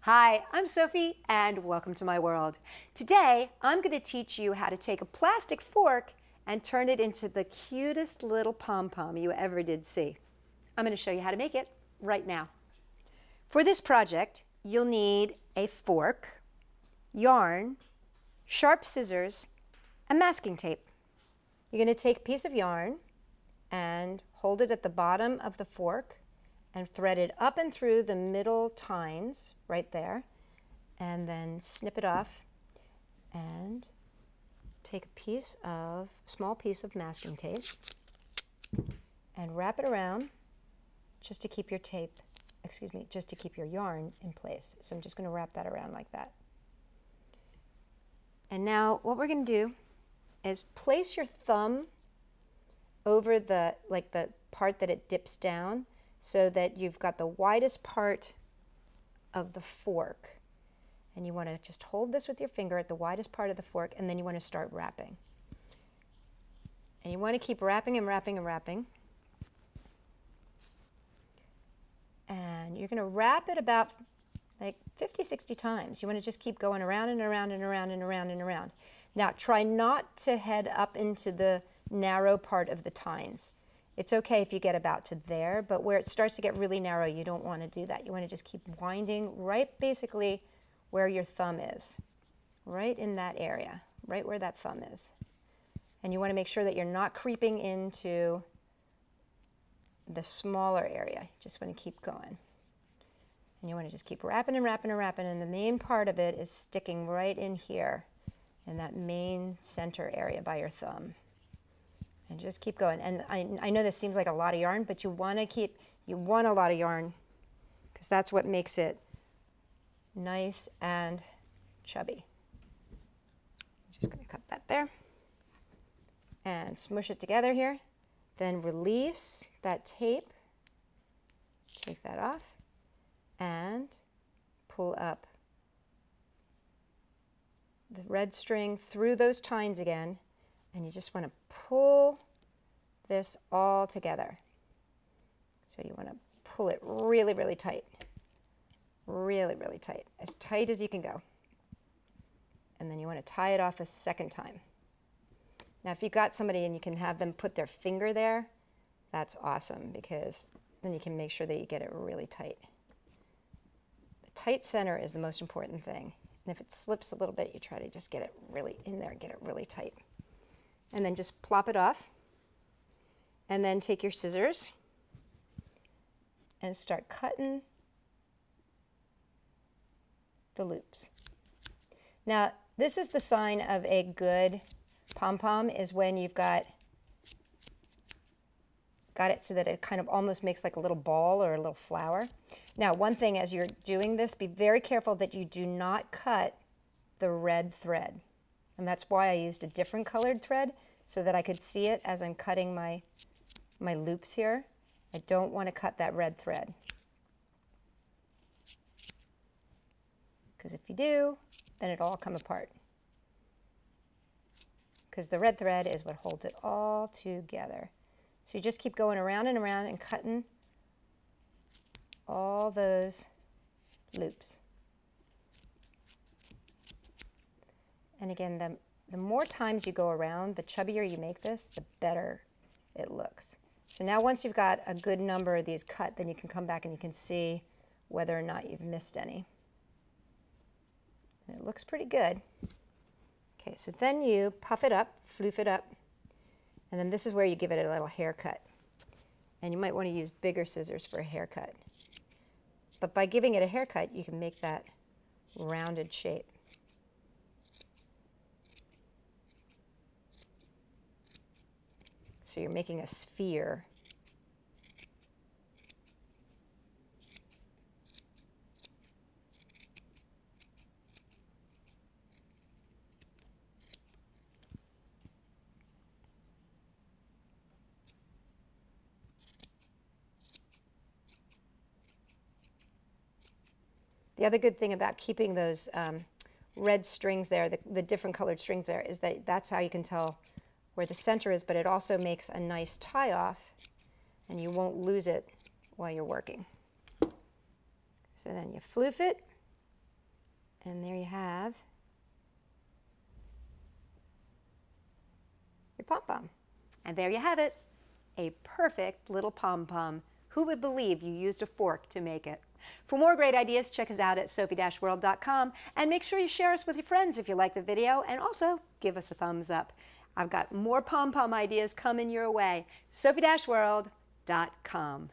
Hi, I'm Sophie and welcome to my world. Today I'm going to teach you how to take a plastic fork and turn it into the cutest little pom-pom you ever did see. I'm going to show you how to make it right now. For this project you'll need a fork, yarn, sharp scissors, and masking tape. You're going to take a piece of yarn and hold it at the bottom of the fork and thread it up and through the middle tines right there, and then snip it off and take a small piece of masking tape and wrap it around just to keep your just to keep your yarn in place. So I'm just going to wrap that around like that. And now what we're going to do is place your thumb over the part that it dips down, so that you've got the widest part of the fork. And you want to just hold this with your finger at the widest part of the fork, and then you want to start wrapping. And you want to keep wrapping and wrapping and wrapping. And you're going to wrap it about like 50, 60 times. You want to just keep going around and around and around and around and around. Now try not to head up into the narrow part of the tines. It's okay if you get about to there, but where it starts to get really narrow, you don't want to do that. You want to just keep winding right basically where your thumb is, right in that area, right where that thumb is. And you want to make sure that you're not creeping into the smaller area. You just want to keep going. And you want to just keep wrapping and wrapping and wrapping, and the main part of it is sticking right in here, in that main center area by your thumb. And just keep going. And I know this seems like a lot of yarn, but you want a lot of yarn, because that's what makes it nice and chubby. I'm just going to cut that there and smush it together here. Then release that tape, take that off, and pull up the red string through those tines again. And you just want to pull this all together. So you want to pull it really, really tight. Really, really tight. As tight as you can go. And then you want to tie it off a second time. Now if you've got somebody and you can have them put their finger there, that's awesome, because then you can make sure that you get it really tight. The tight center is the most important thing. And if it slips a little bit, you try to just get it really in there, get it really tight. And then just plop it off, and then take your scissors and start cutting the loops. Now this is the sign of a good pom-pom, is when you've got it so that it kind of almost makes like a little ball or a little flower. Now one thing as you're doing this, be very careful that you do not cut the red thread. And that's why I used a different colored thread, so that I could see it as I'm cutting my loops here. I don't want to cut that red thread, because if you do, then it'll all come apart. Because the red thread is what holds it all together. So you just keep going around and around and cutting all those loops. And again, the more times you go around, the chubbier you make this, the better it looks. So now once you've got a good number of these cut, then you can come back and you can see whether or not you've missed any. And it looks pretty good. Okay, so then you puff it up, floof it up, and then this is where you give it a little haircut. And you might want to use bigger scissors for a haircut. But by giving it a haircut, you can make that rounded shape. So you're making a sphere. The other good thing about keeping those red strings there, the different colored strings there, is that that's how you can tell where the center is, but it also makes a nice tie off, and you won't lose it while you're working. So then you floof it, And there you have your pom-pom. And there you have it, a perfect little pom-pom. Who would believe you used a fork to make it? For more great ideas, check us out at sophie-world.com, and make sure you share us with your friends if you like the video, and also give us a thumbs up. I've got more pom-pom ideas coming your way. sophie-world.com.